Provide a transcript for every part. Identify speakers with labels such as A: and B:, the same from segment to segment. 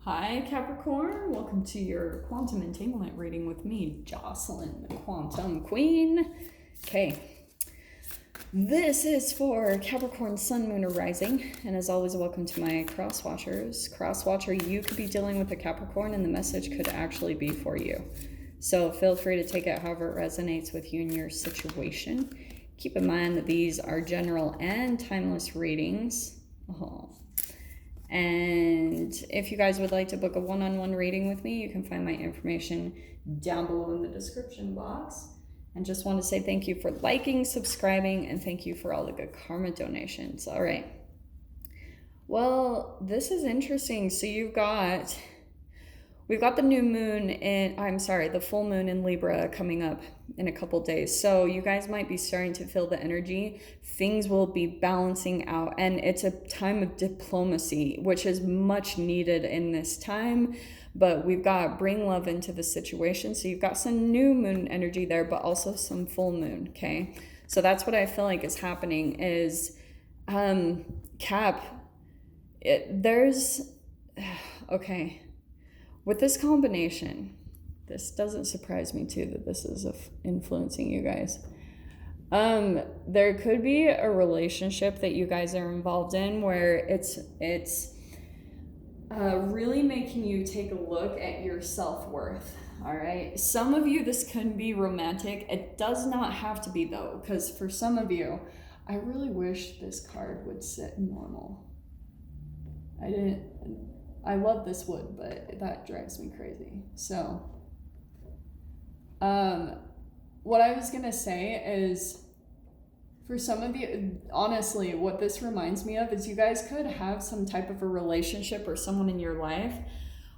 A: Hi Capricorn, welcome to your quantum entanglement reading with me, Jocelyn, the quantum queen. Okay, this is for Capricorn sun, moon, or rising, and as always, welcome to my cross watchers. Cross watcher, you could be dealing with a Capricorn and the message could actually be for you. So feel free to take it however it resonates with you and your situation. Keep in mind that these are general and timeless readings. And if you guys would like to book a one-on-one reading with me, you can find my information down below in the description box. And just want to say thank you for liking, subscribing, and thank you for all the good karma donations. All right. Well, this is interesting. So we've got the new moon the full moon in Libra coming up in a couple days. So you guys might be starting to feel the energy. Things will be balancing out, and it's a time of diplomacy, which is much needed in this time. But we've got bring love into the situation. So you've got some new moon energy there, but also some full moon, okay? So that's what I feel like is happening is, okay. With this combination, this doesn't surprise me too that this is influencing you guys. There could be a relationship that you guys are involved in where it's really making you take a look at your self-worth. All right. Some of you, this can be romantic. It does not have to be though, because for some of you, I really wish this card would sit normal. I love this wood, but that drives me crazy. So, what I was gonna say is, for some of you, honestly, what this reminds me of is you guys could have some type of a relationship or someone in your life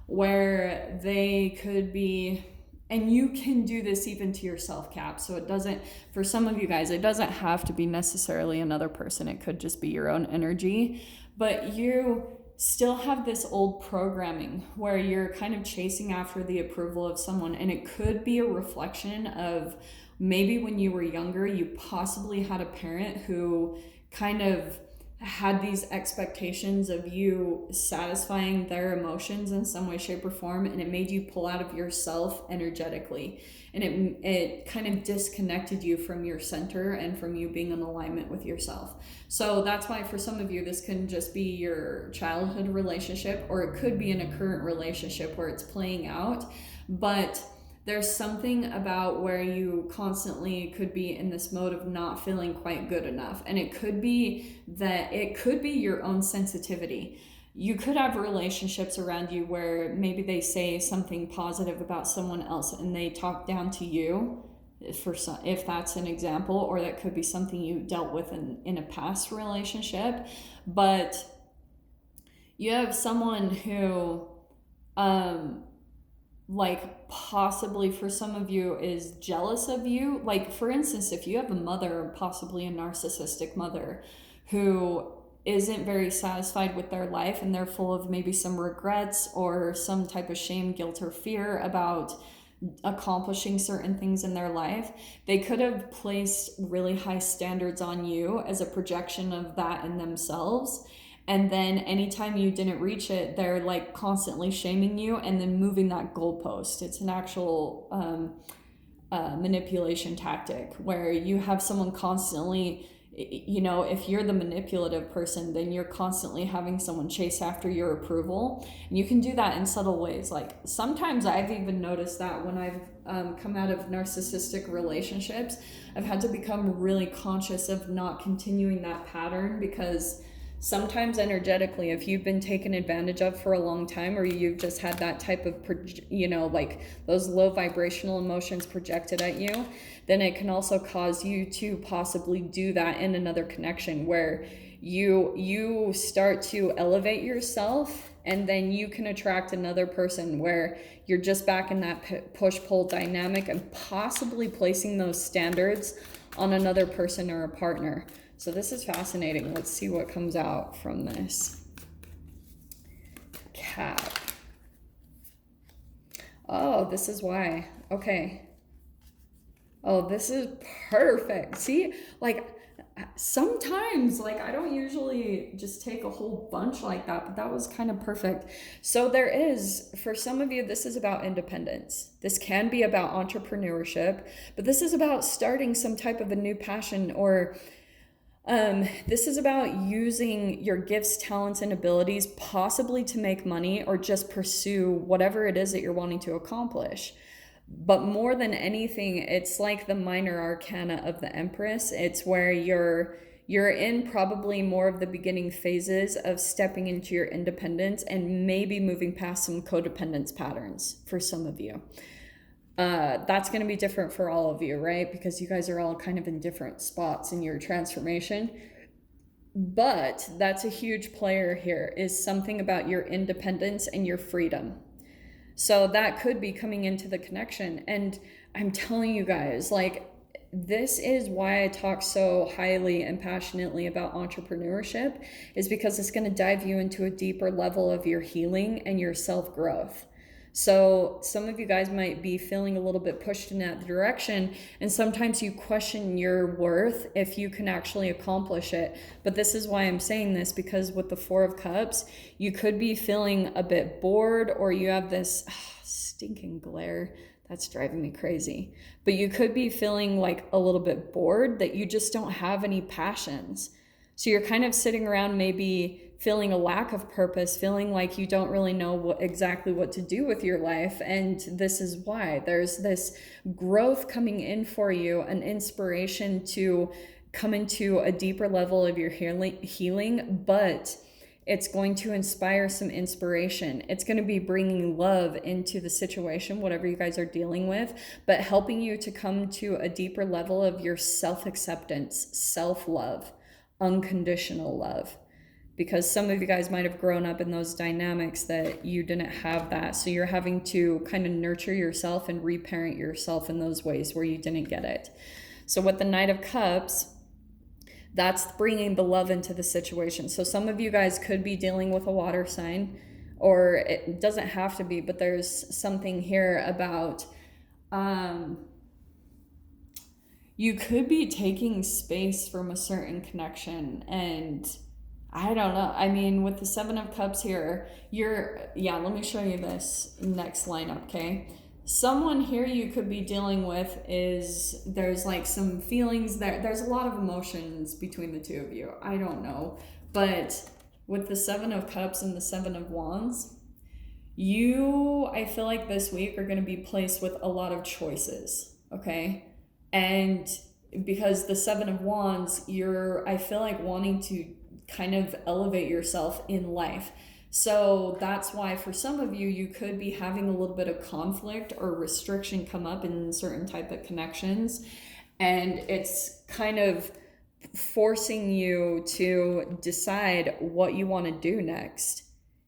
A: where they could be, and you can do this even to yourself, Cap. So it doesn't, for some of you guys, it doesn't have to be necessarily another person. It could just be your own energy, but you still have this old programming where you're kind of chasing after the approval of someone, and it could be a reflection of maybe when you were younger, you possibly had a parent who kind of had these expectations of you satisfying their emotions in some way, shape, or form, and it made you pull out of yourself energetically, and it kind of disconnected you from your center and from you being in alignment with yourself. So that's why for some of you, this can just be your childhood relationship, or it could be in a current relationship where it's playing out, but there's something about where you constantly could be in this mode of not feeling quite good enough. And it could be your own sensitivity. You could have relationships around you where maybe they say something positive about someone else and they talk down to you, if that's an example, or that could be something you dealt with in a past relationship. But you have someone who, possibly for some of you is jealous of you. Like, for instance, if you have a mother, possibly a narcissistic mother, who isn't very satisfied with their life and they're full of maybe some regrets or some type of shame, guilt, or fear about accomplishing certain things in their life, they could have placed really high standards on you as a projection of that in themselves. And then anytime you didn't reach it, they're like constantly shaming you and then moving that goalpost. It's an actual manipulation tactic where you have someone constantly, if you're the manipulative person, then you're constantly having someone chase after your approval. And you can do that in subtle ways. Like sometimes I've even noticed that when I've come out of narcissistic relationships, I've had to become really conscious of not continuing that pattern, because sometimes energetically, if you've been taken advantage of for a long time, or you've just had that type of, like those low vibrational emotions projected at you, then it can also cause you to possibly do that in another connection where you start to elevate yourself, and then you can attract another person where you're just back in that push-pull dynamic and possibly placing those standards on another person or a partner. So this is fascinating. Let's see what comes out from this. Cap. Oh, this is why. Okay. Oh, this is perfect. See, like sometimes, like, I don't usually just take a whole bunch like that, but that was kind of perfect. So there is, for some of you, this is about independence. This can be about entrepreneurship, but this is about starting some type of a new passion, or this is about using your gifts, talents, and abilities possibly to make money or just pursue whatever it is that you're wanting to accomplish. But more than anything, it's like the minor arcana of the Empress. It's where you're in probably more of the beginning phases of stepping into your independence and maybe moving past some codependence patterns for some of you. That's going to be different for all of you, right? Because you guys are all kind of in different spots in your transformation. But that's a huge player here, is something about your independence and your freedom. So that could be coming into the connection. And I'm telling you guys, like, this is why I talk so highly and passionately about entrepreneurship, is because it's going to dive you into a deeper level of your healing and your self-growth. So some of you guys might be feeling a little bit pushed in that direction, and sometimes you question your worth if you can actually accomplish it. But this is why I'm saying this, because with the Four of Cups, you could be feeling a bit bored, or you have this stinking glare that's driving me crazy. But you could be feeling like a little bit bored, that you just don't have any passions. So you're kind of sitting around maybe feeling a lack of purpose, feeling like you don't really know exactly what to do with your life. And this is why there's this growth coming in for you, an inspiration to come into a deeper level of your healing, but it's going to inspire some inspiration. It's going to be bringing love into the situation, whatever you guys are dealing with, but helping you to come to a deeper level of your self-acceptance, self-love, unconditional love. Because some of you guys might have grown up in those dynamics that you didn't have that. So you're having to kind of nurture yourself and reparent yourself in those ways where you didn't get it. So with the Knight of Cups, that's bringing the love into the situation. So some of you guys could be dealing with a water sign, or it doesn't have to be, but there's something here about you could be taking space from a certain connection. And I don't know. I mean, with the Seven of Cups here, let me show you this next lineup, okay? Someone here you could be dealing with there's like some feelings there's a lot of emotions between the two of you. I don't know. But with the Seven of Cups and the Seven of Wands, I feel like this week are going to be placed with a lot of choices, okay? And because the Seven of Wands, I feel like wanting to kind of elevate yourself in life. So that's why for some of you, you could be having a little bit of conflict or restriction come up in certain type of connections. And it's kind of forcing you to decide what you want to do next.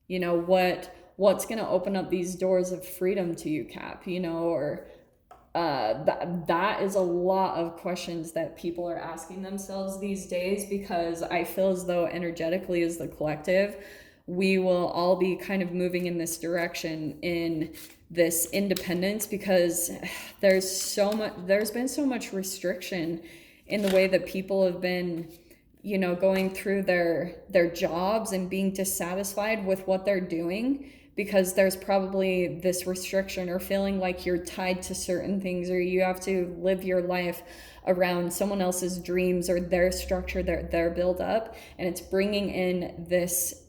A: You know, what's going to open up these doors of freedom to you, Cap, you know, or that is a lot of questions that people are asking themselves these days, because I feel as though energetically as the collective, we will all be kind of moving in this direction, in this independence, because there's been so much restriction in the way that people have been, you know, going through their jobs and being dissatisfied with what they're doing, because there's probably this restriction, or feeling like you're tied to certain things, or you have to live your life around someone else's dreams or their structure, their build up. And it's bringing in this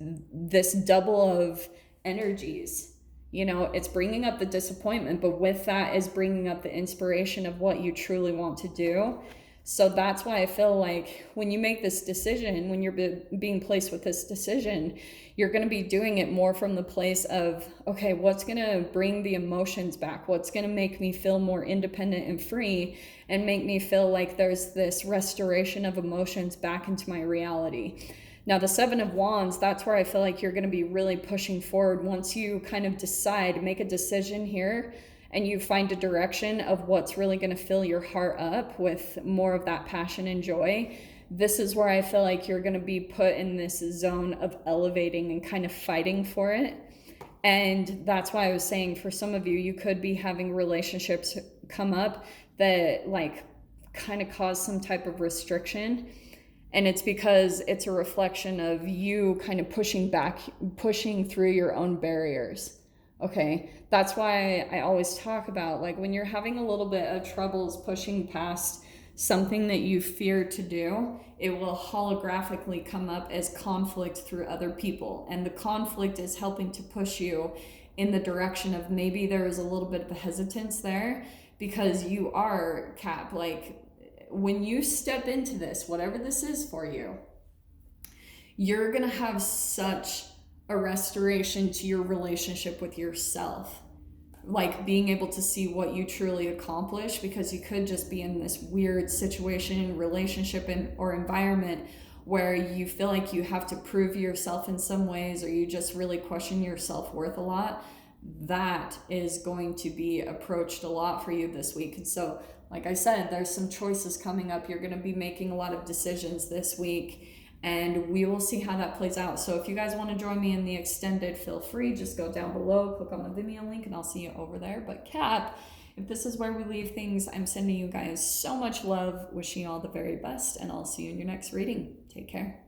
A: double of energies. You know, it's bringing up the disappointment, but with that is bringing up the inspiration of what you truly want to do. So that's why I feel like when you make this decision, when you're being placed with this decision, you're going to be doing it more from the place of, okay, what's going to bring the emotions back? What's going to make me feel more independent and free, and make me feel like there's this restoration of emotions back into my reality? Now, the Seven of Wands, that's where I feel like you're going to be really pushing forward once you kind of decide, make a decision here, and you find a direction of what's really going to fill your heart up with more of that passion and joy. This is where I feel like you're going to be put in this zone of elevating and kind of fighting for it. And that's why I was saying, for some of you, you could be having relationships come up that like kind of cause some type of restriction. And it's because it's a reflection of you kind of pushing through your own barriers. Okay, that's why I always talk about, like, when you're having a little bit of troubles pushing past something that you fear to do, it will holographically come up as conflict through other people. And the conflict is helping to push you in the direction of maybe there is a little bit of a hesitance there, because you are, Cap, like, when you step into this, whatever this is for you, you're going to have such a restoration to your relationship with yourself. Like being able to see what you truly accomplish, because you could just be in this weird situation, relationship, or environment where you feel like you have to prove yourself in some ways, or you just really question your self-worth a lot. That is going to be approached a lot for you this week. And so, like I said, there's some choices coming up. You're going to be making a lot of decisions this week, and we will see how that plays out. So if you guys want to join me in the extended, feel free. Just go down below, click on the Vimeo link, and I'll see you over there. But Cap, if this is where we leave things, I'm sending you guys so much love, wishing you all the very best, and I'll see you in your next reading. Take care.